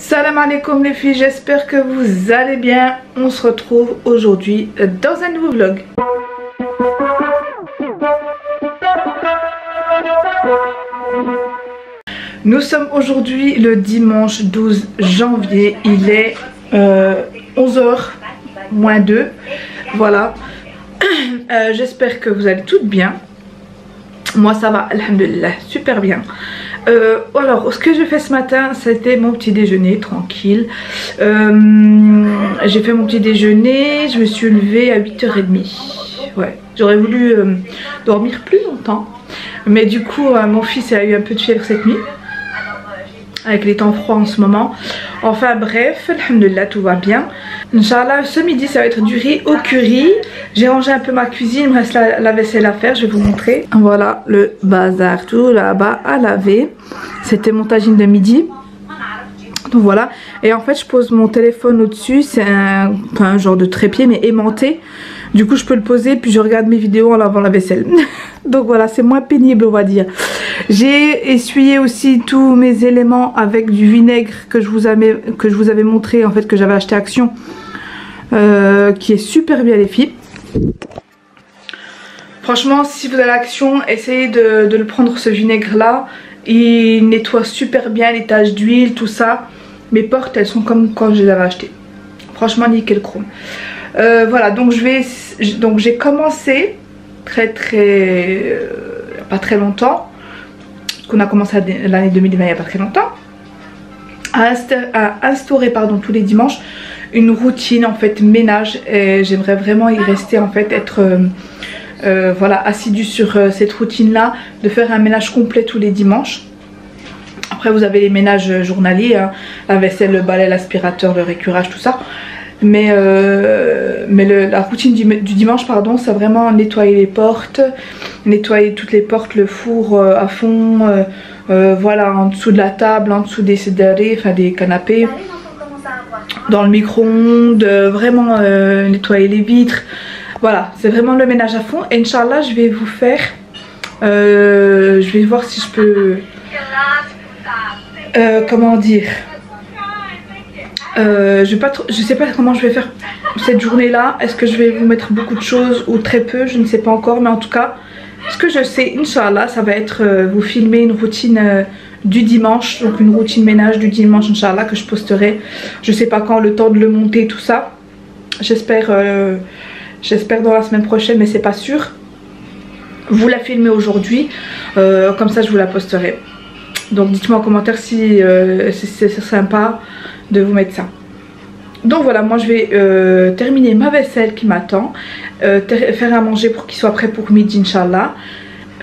Salam alaikum les filles, j'espère que vous allez bien. On se retrouve aujourd'hui dans un nouveau vlog. Nous sommes aujourd'hui le dimanche 12 janvier, il est 11h moins 2. Voilà, j'espère que vous allez toutes bien. Moi ça va, alhamdulillah, super bien. Alors, ce que j'ai fait ce matin, c'était mon petit déjeuner tranquille. J'ai fait mon petit déjeuner, je me suis levée à 8h30. Ouais, j'aurais voulu dormir plus longtemps. Mais du coup, mon fils a eu un peu de fièvre cette nuit. Avec les temps froids en ce moment. Enfin bref, alhamdulillah, tout va bien. Inch'Allah, ce midi ça va être du riz au curry. J'ai rangé un peu ma cuisine, il me reste la vaisselle à faire, je vais vous montrer. Voilà le bazar, tout là-bas à laver. C'était mon tagine de midi. Donc voilà, et en fait je pose mon téléphone au-dessus, c'est un genre de trépied mais aimanté. Du coup je peux le poser puis je regarde mes vidéos en lavant la vaisselle. Donc voilà, c'est moins pénible on va dire. J'ai essuyé aussi tous mes éléments avec du vinaigre que je vous avais montré, en fait, que j'avais acheté Action, qui est super bien les filles. Franchement si vous avez Action, essayez de le prendre ce vinaigre là. Il nettoie super bien les taches d'huile, tout ça. Mes portes elles sont comme quand je les avais achetées. Franchement nickel chrome. Voilà, donc j'ai commencé pas très longtemps, qu'on a commencé l'année 2020 il n'y a pas très longtemps, à instaurer tous les dimanches une routine en fait ménage, et j'aimerais vraiment y rester en fait, être voilà, assidue sur cette routine là, de faire un ménage complet tous les dimanches. Après vous avez les ménages journaliers, hein, la vaisselle, le balai, l'aspirateur, le récurage, tout ça. Mais la routine du dimanche, pardon, c'est vraiment nettoyer les portes, nettoyer toutes les portes, le four à fond, voilà, en dessous de la table, en dessous des sédarés, enfin des canapés, dans le micro-ondes, vraiment nettoyer les vitres. Voilà, c'est vraiment le ménage à fond. Et Inch'Allah, je vais vous faire, je vais voir si je peux, comment dire, je sais pas comment je vais faire cette journée là. Est-ce que je vais vous mettre beaucoup de choses ou très peu, je ne sais pas encore. Mais en tout cas ce que je sais, Inch'Allah, ça va être vous filmer une routine du dimanche. Donc une routine ménage du dimanche, Inch'Allah, que je posterai. Je sais pas quand, le temps de le monter, tout ça. J'espère dans la semaine prochaine, mais c'est pas sûr. Vous la filmez aujourd'hui, comme ça je vous la posterai. Donc dites-moi en commentaire si c'est sympa de vous mettre ça. Donc voilà, moi je vais terminer ma vaisselle qui m'attend, faire à manger pour qu'il soit prêt pour midi Inch'Allah,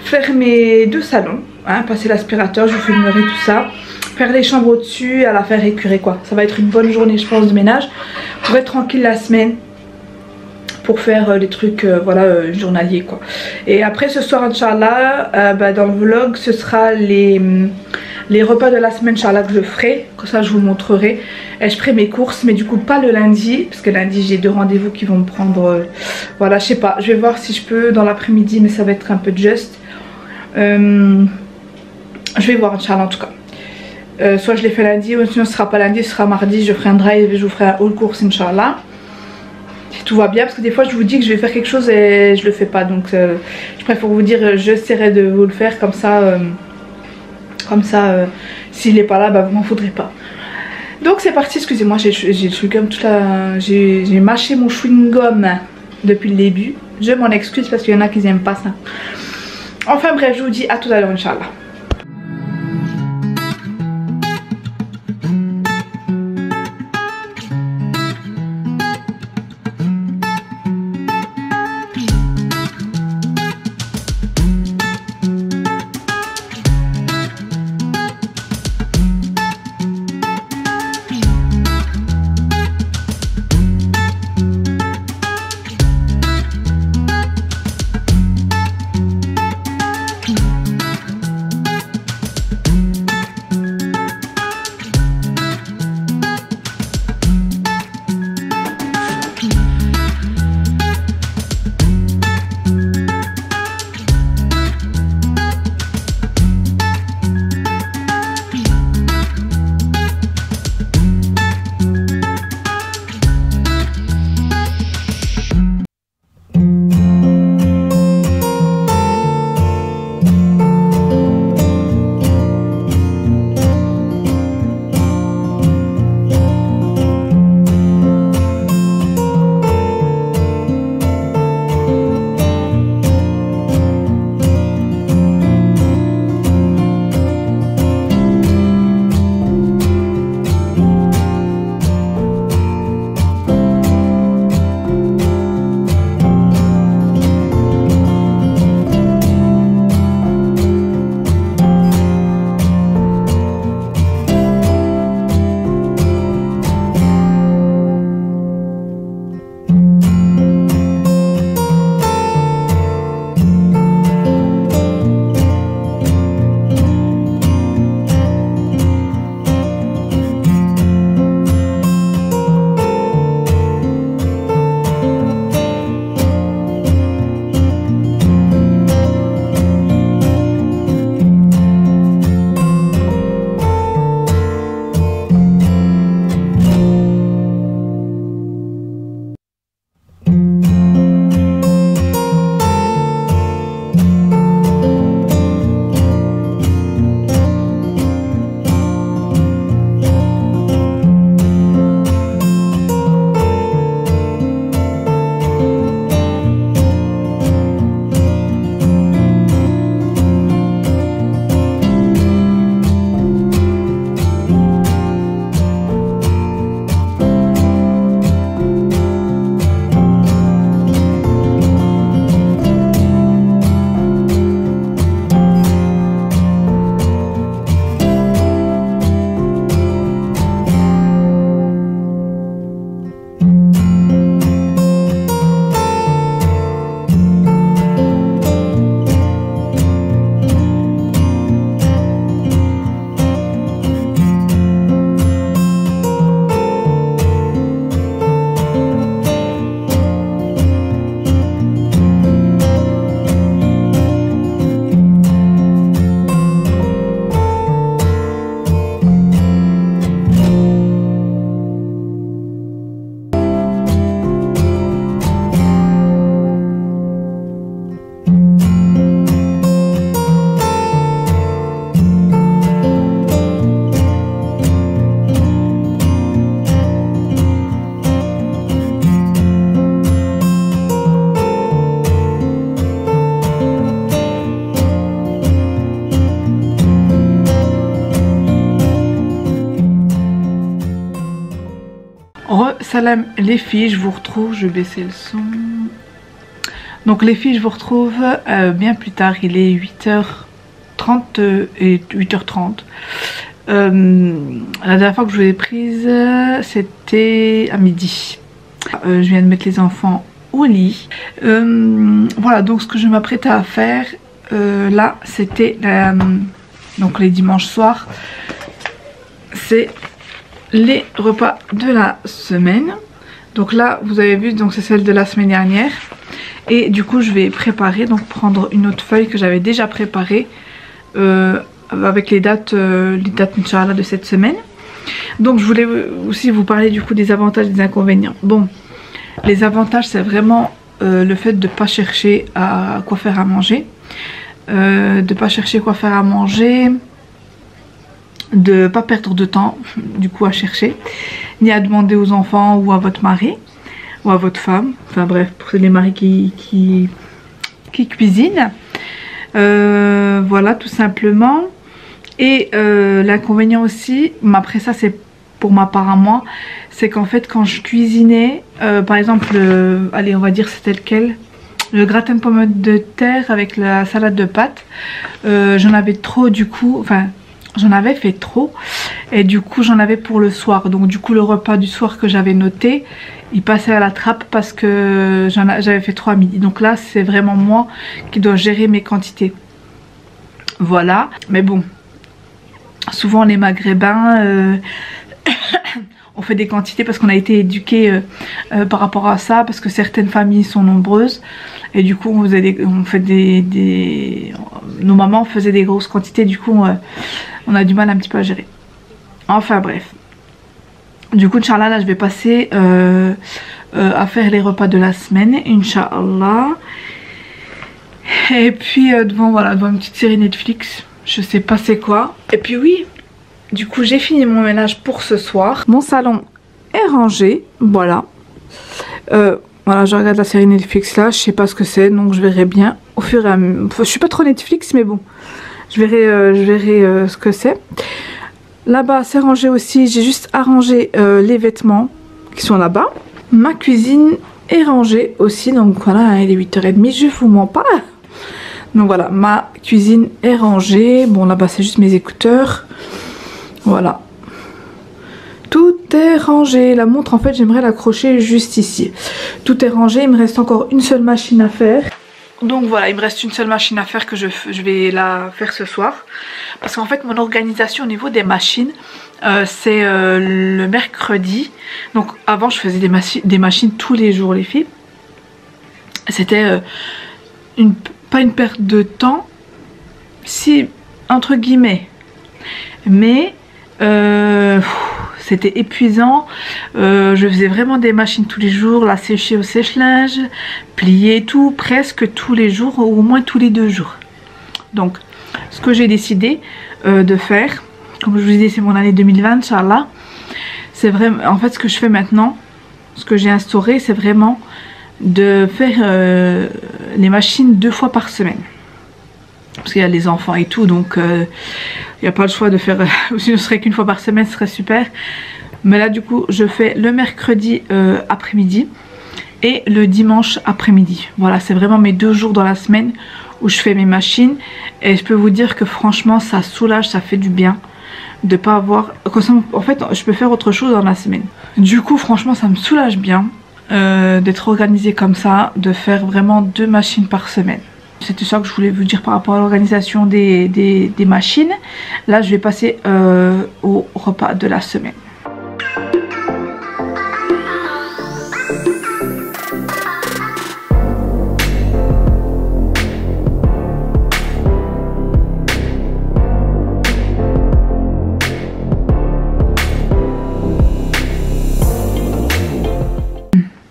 faire mes deux salons, hein, passer l'aspirateur, je vous filmerai tout ça, faire les chambres au-dessus, à la faire écurer quoi. Ça va être une bonne journée je pense de ménage, pour être tranquille la semaine, pour faire les trucs voilà, journaliers quoi. Et après ce soir Inch'Allah, dans le vlog ce sera les repas de la semaine Inch'Allah que je ferai, comme ça je vous montrerai. Et je ferai mes courses, mais du coup pas le lundi, parce que lundi j'ai 2 rendez-vous qui vont me prendre, voilà, je sais pas, je vais voir si je peux dans l'après-midi, mais ça va être un peu juste. Je vais voir Inch'Allah en tout cas. Soit je les fais lundi, ou sinon ce sera pas lundi, ce sera mardi, je ferai un drive et je vous ferai un haul course Inch'Allah. Si tout va bien, parce que des fois je vous dis que je vais faire quelque chose et je le fais pas, donc je préfère vous dire, j'essaierai de vous le faire comme ça. S'il n'est pas là, vous m'en faudrez pas. Donc c'est parti, excusez-moi, j'ai le chewing-gum toute la... J'ai mâché mon chewing-gum depuis le début. Je m'en excuse parce qu'il y en a qui n'aiment pas ça. Enfin bref, je vous dis à tout à l'heure Inch'Allah. Salam les filles, je vous retrouve, je vais baisser le son. Donc les filles, je vous retrouve bien plus tard, il est 8h30 et 8h30. La dernière fois que je vous ai prise, c'était à midi. Je viens de mettre les enfants au lit. Voilà, donc ce que je m'apprêtais à faire là, c'était donc les dimanches soirs, c'est les repas de la semaine. Donc là vous avez vu, donc c'est celle de la semaine dernière, et du coup je vais préparer, donc prendre une autre feuille que j'avais déjà préparée avec les dates Inch'Allah de cette semaine. Donc je voulais aussi vous parler du coup des avantages et des inconvénients. Bon, les avantages c'est vraiment le fait de ne pas chercher à quoi faire à manger, de pas chercher quoi faire à manger, de pas perdre de temps du coup à chercher, ni à demander aux enfants ou à votre mari ou à votre femme, enfin bref, pour les maris qui cuisinent, voilà tout simplement. Et l'inconvénient aussi, mais après ça c'est pour ma part à moi, c'est qu'en fait quand je cuisinais par exemple allez on va dire c'était lequel, le gratin de pommes de terre avec la salade de pâtes, j'en avais trop du coup, enfin j'en avais fait trop et du coup j'en avais pour le soir. Donc du coup le repas du soir que j'avais noté, il passait à la trappe parce que j'avais fait trop à midi. Donc là c'est vraiment moi qui dois gérer mes quantités. Voilà, mais bon, souvent les maghrébins on fait des quantités parce qu'on a été éduqués par rapport à ça, parce que certaines familles sont nombreuses et du coup nos mamans faisaient des grosses quantités, du coup on a du mal un petit peu à gérer. Enfin bref, du coup Inch'Allah là je vais passer à faire les repas de la semaine Inch'Allah, et puis devant une petite série Netflix, je sais pas c'est quoi. Et puis oui, du coup j'ai fini mon ménage pour ce soir, mon salon est rangé, voilà. Voilà, je regarde la série Netflix là, je sais pas ce que c'est, donc je verrai bien au fur et à mesure. Enfin, je suis pas trop Netflix, mais bon, je verrai ce que c'est. Là-bas c'est rangé aussi, j'ai juste arrangé les vêtements qui sont là-bas. Ma cuisine est rangée aussi, donc voilà, il est 8h30, je vous mens pas. Donc voilà, ma cuisine est rangée. Bon là-bas c'est juste mes écouteurs. Voilà. Tout est rangé. La montre en fait j'aimerais l'accrocher juste ici. Tout est rangé, il me reste encore une seule machine à faire. Donc voilà, il me reste une seule machine à faire que je vais la faire ce soir. Parce qu'en fait mon organisation au niveau des machines, c'est le mercredi. Donc avant je faisais des machines tous les jours les filles. C'était pas une perte de temps, si entre guillemets, mais c'était épuisant. Je faisais vraiment des machines tous les jours, la sécher au sèche-linge, plier tout, presque tous les jours ou au moins tous les 2 jours. Donc ce que j'ai décidé de faire, comme je vous disais c'est mon année 2020 Inch'Allah, c'est vraiment en fait ce que je fais maintenant, ce que j'ai instauré, c'est vraiment de faire les machines 2 fois par semaine. Parce qu'il y a les enfants et tout, donc il n'y a pas le choix de faire, si ce serait qu'une fois par semaine ce serait super. Mais là du coup je fais le mercredi après-midi et le dimanche après-midi. Voilà, c'est vraiment mes 2 jours dans la semaine où je fais mes machines. Et je peux vous dire que franchement ça soulage, ça fait du bien de pas avoir, en fait je peux faire autre chose dans la semaine. Du coup franchement ça me soulage bien d'être organisée comme ça, de faire vraiment 2 machines par semaine. C'était ça que je voulais vous dire par rapport à l'organisation des machines. Là je vais passer au repas de la semaine.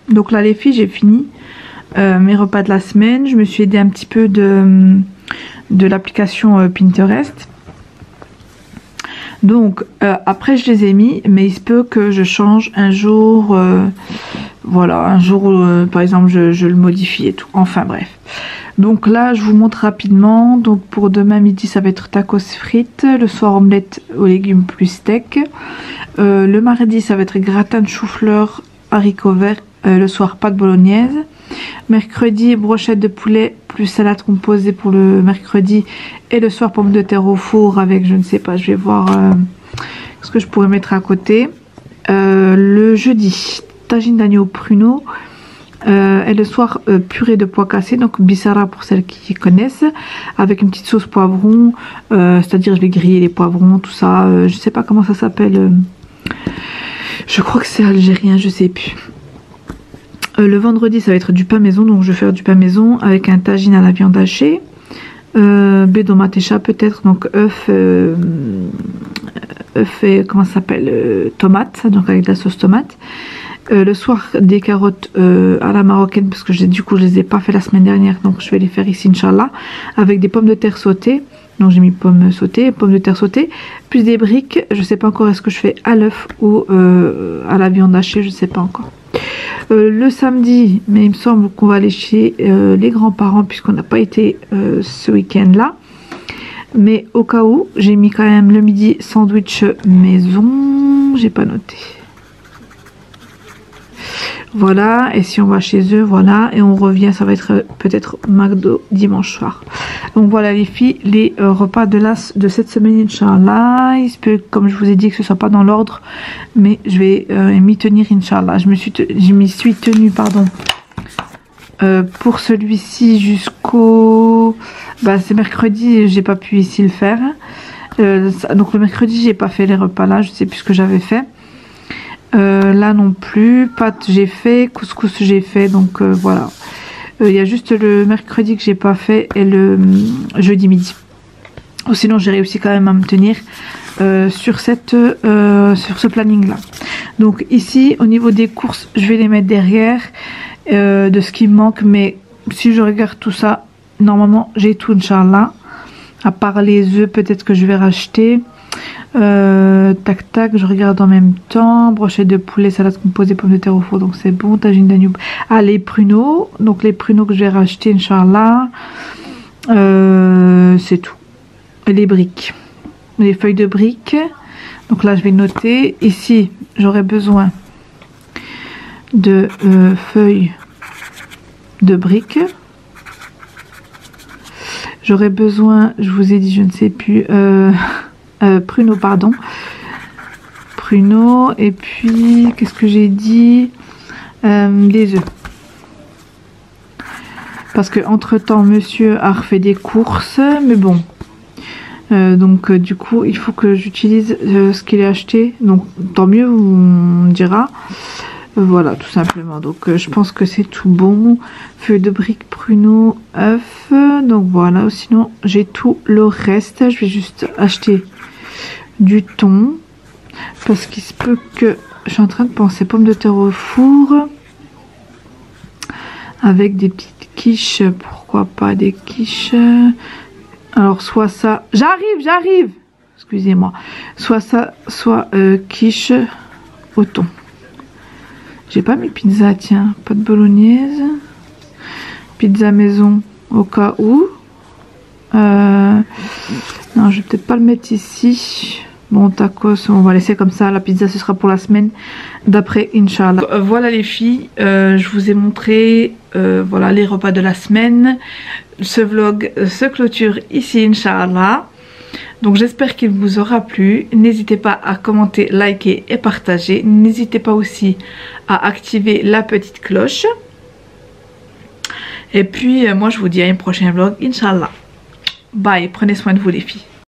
Donc là les filles, j'ai fini mes repas de la semaine. Je me suis aidée un petit peu de l'application Pinterest. Donc après je les ai mis, mais il se peut que je change un jour, voilà, un jour par exemple je le modifie et tout, enfin bref. Donc là je vous montre rapidement. Donc pour demain midi ça va être tacos frites, le soir omelette aux légumes plus steak, le mardi ça va être gratin de chou-fleur haricots verts, le soir pâte bolognaise, mercredi brochette de poulet plus salade composée pour le mercredi, et le soir pommes de terre au four avec, je ne sais pas, je vais voir ce que je pourrais mettre à côté. Le jeudi tagine d'agneau pruneau, et le soir purée de pois cassés, donc bissara pour celles qui connaissent, avec une petite sauce poivron, c'est à dire je vais griller les poivrons, tout ça, je sais pas comment ça s'appelle, je crois que c'est algérien, je sais plus. Le vendredi ça va être du pain maison, donc je vais faire du pain maison avec un tagine à la viande hachée, bédo matécha peut-être, donc œuf et comment ça s'appelle, tomate, donc avec de la sauce tomate. Le soir des carottes à la marocaine, parce que du coup je les ai pas fait la semaine dernière, donc je vais les faire ici Inch'Allah, avec des pommes de terre sautées. Donc j'ai mis pommes sautées, pommes de terre sautées, plus des briques. Je sais pas encore est-ce que je fais à l'œuf ou à la viande hachée, je sais pas encore. Le samedi, mais il me semble qu'on va aller chez les grands-parents puisqu'on n'a pas été ce week-end là. Mais au cas où, j'ai mis quand même le midi sandwich maison, j'ai pas noté. Voilà, et si on va chez eux, voilà, et on revient, ça va être peut-être McDo dimanche soir. Donc voilà les filles, les repas de cette semaine, Inch'Allah. Il se peut, comme je vous ai dit, que ce soit pas dans l'ordre, mais je vais m'y tenir, Inch'Allah. Je m'y suis tenue, pardon, pour celui-ci jusqu'au... Bah, c'est mercredi, j'ai pas pu ici le faire. Donc le mercredi, j'ai pas fait les repas là, je sais plus ce que j'avais fait. Là non plus, pâtes j'ai fait, couscous j'ai fait, donc voilà. Il y a juste le mercredi que j'ai pas fait et le jeudi midi. Ou sinon j'ai réussi quand même à me tenir sur ce planning là. Donc ici au niveau des courses, je vais les mettre derrière de ce qui me manque, mais si je regarde tout ça, normalement j'ai tout Inch'Allah. À part les œufs peut-être que je vais racheter. Tac tac, je regarde en même temps. Brochette de poulet, salade composée, pommes de terre au four, donc c'est bon. Tagine d'agneau. Ah, les pruneaux, donc les pruneaux que je vais racheter Inch'Allah, c'est tout. Les briques, les feuilles de briques, donc là je vais noter. Ici j'aurai besoin de feuilles de briques. J'aurai besoin, je vous ai dit, je ne sais plus, pruneaux, pardon. Pruneaux, et puis, qu'est-ce que j'ai dit, les œufs. Parce que entre temps, monsieur a refait des courses, mais bon. Donc, du coup, il faut que j'utilise ce qu'il a acheté. Donc, tant mieux, on me dira. Voilà, tout simplement. Donc, je pense que c'est tout bon. Feuilles de briques, pruneaux, œufs. Donc, voilà. Sinon, j'ai tout le reste. Je vais juste acheter du thon. Parce qu'il se peut que... Je suis en train de penser pommes de terre au four. Avec des petites quiches. Pourquoi pas des quiches? Alors, soit ça... J'arrive. Excusez-moi. Soit ça, soit quiche au thon. J'ai pas mis pizza, tiens, pas de bolognaise. Pizza maison au cas où. Non, je vais peut-être pas le mettre ici. Bon, tacos, on va laisser comme ça. La pizza, ce sera pour la semaine d'après, Inch'Allah. Voilà les filles, je vous ai montré voilà, les repas de la semaine. Ce vlog se clôture ici, Inch'Allah. Donc j'espère qu'il vous aura plu. N'hésitez pas à commenter, liker et partager. N'hésitez pas aussi à activer la petite cloche. Et puis moi je vous dis à un prochain vlog, Inch'Allah. Bye, prenez soin de vous les filles.